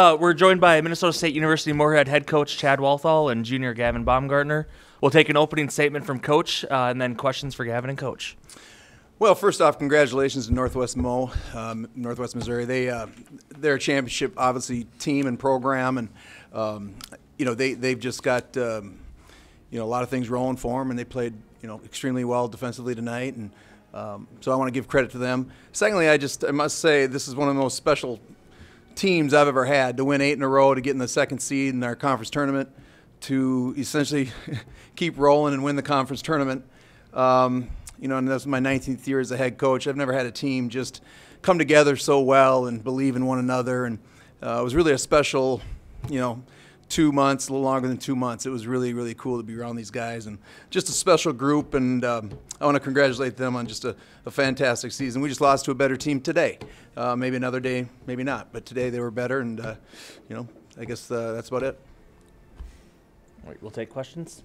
We're joined by Minnesota State University Moorhead head coach Chad Walthall and junior Gavin Baumgartner. We'll take an opening statement from Coach and then questions for Gavin and Coach. Well, first off, congratulations to Northwest Missouri. They're a championship, obviously, team and program, and they've just got a lot of things rolling for them, and they played extremely well defensively tonight, and so I want to give credit to them. Secondly, I must say this is one of the most special teams I've ever had, to win 8 in a row, to get in the second seed in our conference tournament, to essentially keep rolling and win the conference tournament. And that's my 19th year as a head coach. I've never had a team just come together so well and believe in one another. And it was really a special, 2 months, a little longer than 2 months. It was really, really cool to be around these guys and just a special group. And I want to congratulate them on just a fantastic season. We just lost to a better team today. Maybe another day, maybe not. But today they were better, and I guess that's about it. All right, we'll take questions.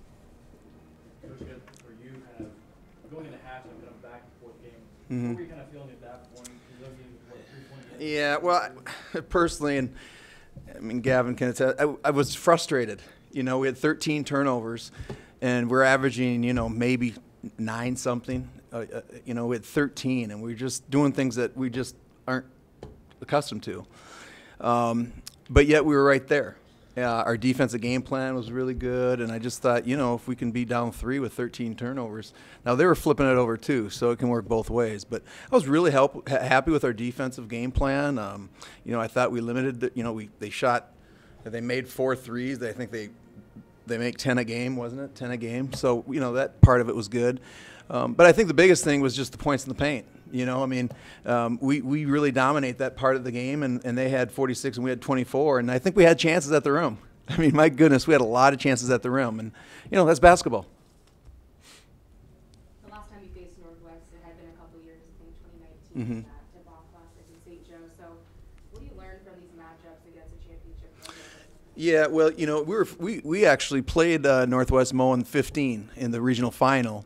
Coach, for you, kind of going into half and kind of back and forth game, what were you kind of feeling at that point? Yeah, well, personally, and I mean, Gavin can attest, I was frustrated. We had 13 turnovers, and we're averaging, maybe 9 something. We had 13, and we were just doing things that we just aren't accustomed to. But yet we were right there. Our defensive game plan was really good, and I just thought, if we can be down 3 with 13 turnovers. Now, they were flipping it over too, so it can work both ways. But I was really happy with our defensive game plan. I thought we limited they made 4 threes. I think they make 10 a game, wasn't it? 10 a game. So, that part of it was good. But I think the biggest thing was just the points in the paint. We really dominate that part of the game, and they had 46 and we had 24, and I think we had chances at the rim. I mean, my goodness, we had a lot of chances at the rim, and, that's basketball. The last time you faced Northwest, it had been a couple years, I think 2019, at Bach Classic in St. Joe. So what do you learn from these matchups against a championship program? Yeah, well, we actually played Northwest Mo in 15 in the regional final,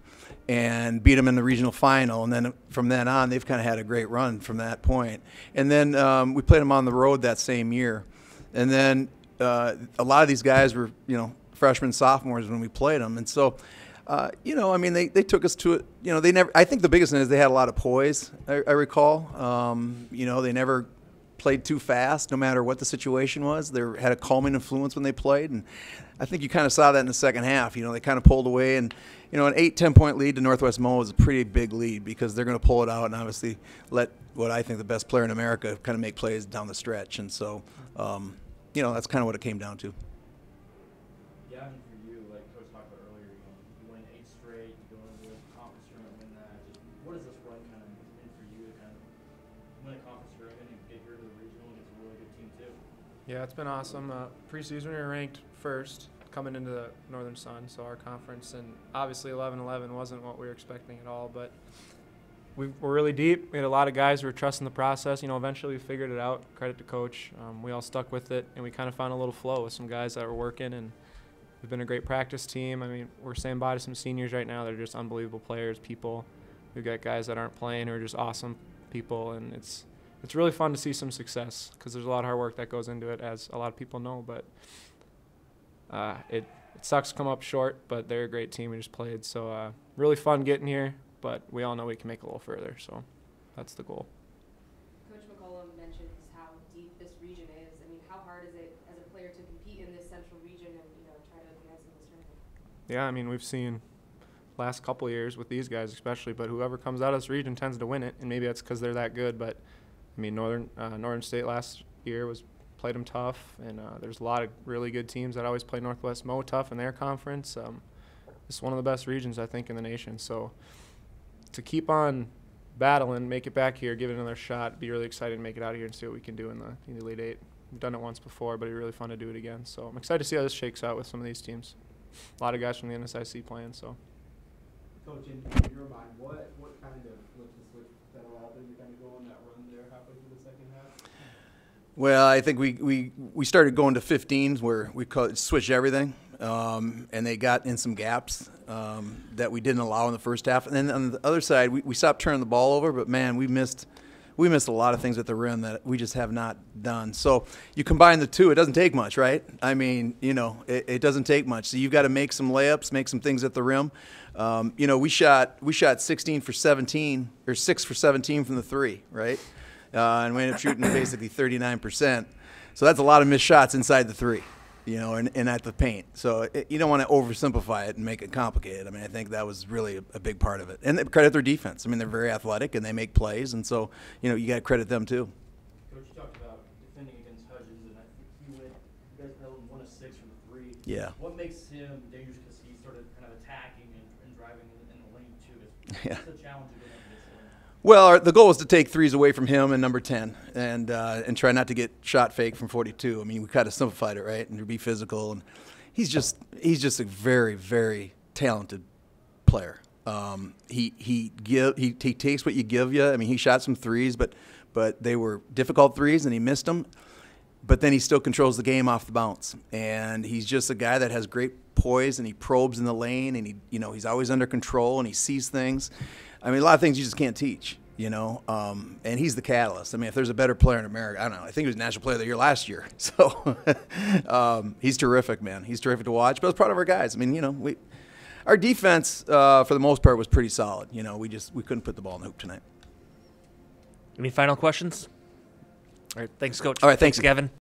and beat them in the regional final, and then from then on they've kind of had a great run from that point. And then we played them on the road that same year, and then a lot of these guys were freshmen, sophomores when we played them, and so they took us to it. They never. I think the biggest thing is they had a lot of poise. I recall. They never played too fast, no matter what the situation was. They had a calming influence when they played, and I think you kind of saw that in the second half. They kind of pulled away, and an 8-10 point lead to Northwest Mo is a pretty big lead because they're going to pull it out and obviously let what I think the best player in America kind of make plays down the stretch. And so, that's kind of what it came down to. Yeah, and for you, like Coach talked about earlier, you win 8 straight, you go into the conference tournament, win that. What does this run kind of mean for you to kind of win a conference tournament and get here to the regional against a really good team too? Yeah, it's been awesome. Preseason we were ranked first coming into the Northern Sun, so our conference, and obviously 11-11 wasn't what we were expecting at all, but we're really deep. We had a lot of guys who were trusting the process. Eventually we figured it out. Credit to Coach. We all stuck with it, and we kind of found a little flow with some guys that were working, and we've been a great practice team. I mean, we're saying bye to some seniors right now. They're just unbelievable players, people. We've got guys that aren't playing who are just awesome people, and it's really fun to see some success because there's a lot of hard work that goes into it, as a lot of people know, but it sucks to come up short, but they're a great team we just played. So really fun getting here, but we all know we can make a little further, so that's the goal. Coach McCollum mentioned how deep this region is. I mean, how hard is it as a player to compete in this Central Region and try to advance in this tournament? Yeah, I mean, we've seen last couple of years with these guys especially, but whoever comes out of this region tends to win it, and maybe that's because they're that good. But I mean, Northern State last year played them tough, and there's a lot of really good teams that always play Northwest Mo tough in their conference. It's one of the best regions, I think, in the nation. So to keep on battling, make it back here, give it another shot, be really excited to make it out of here and see what we can do in the Elite Eight. We've done it once before, but it'd be really fun to do it again. So I'm excited to see how this shakes out with some of these teams. A lot of guys from the NSIC playing. So, Coach, in your mind, what kind of flipped the switch that allowed them to kind of go on that run there halfway through the second half? Well, I think we started going to 15s where we switched everything, and they got in some gaps that we didn't allow in the first half. And then on the other side, we stopped turning the ball over, but man, we missed we missed a lot of things at the rim that we just have not done. So you combine the two, it doesn't take much, right? I mean, it doesn't take much. So you've got to make some layups, make some things at the rim. We shot 16 for 17 or 6 for 17 from the three, right? And we ended up shooting basically 39%. So that's a lot of missed shots inside the three, and at the paint. So you don't want to oversimplify it and make it complicated. I mean, I think that was really a big part of it. And credit their defense. I mean, they're very athletic and they make plays, and so you got to credit them too. Coach, you talked about defending against Hudgens, and I think you guys held him 1 of 6 from the three. Yeah. What makes him dangerous? Because he's sort of kind of attacking and driving in the lane too. Yeah. It's a challenge to go up against him. Well, the goal is to take threes away from him and number 10, and try not to get shot fake from 42. I mean, we kind of simplified it, right, and to be physical. And he's just a very, very talented player. He takes what you give you. I mean, he shot some threes, but they were difficult threes, and he missed them. But then he still controls the game off the bounce, and he's just a guy that has great poise, and he probes in the lane, and he's always under control, and he sees things. I mean, a lot of things you just can't teach, and he's the catalyst. I mean, if there's a better player in America, I don't know. I think he was National Player of the Year last year. So he's terrific, man. He's terrific to watch. But I was proud of our guys. I mean, our defense for the most part was pretty solid. We couldn't put the ball in the hoop tonight. Any final questions? All right, thanks, Coach. All right, thanks Gavin.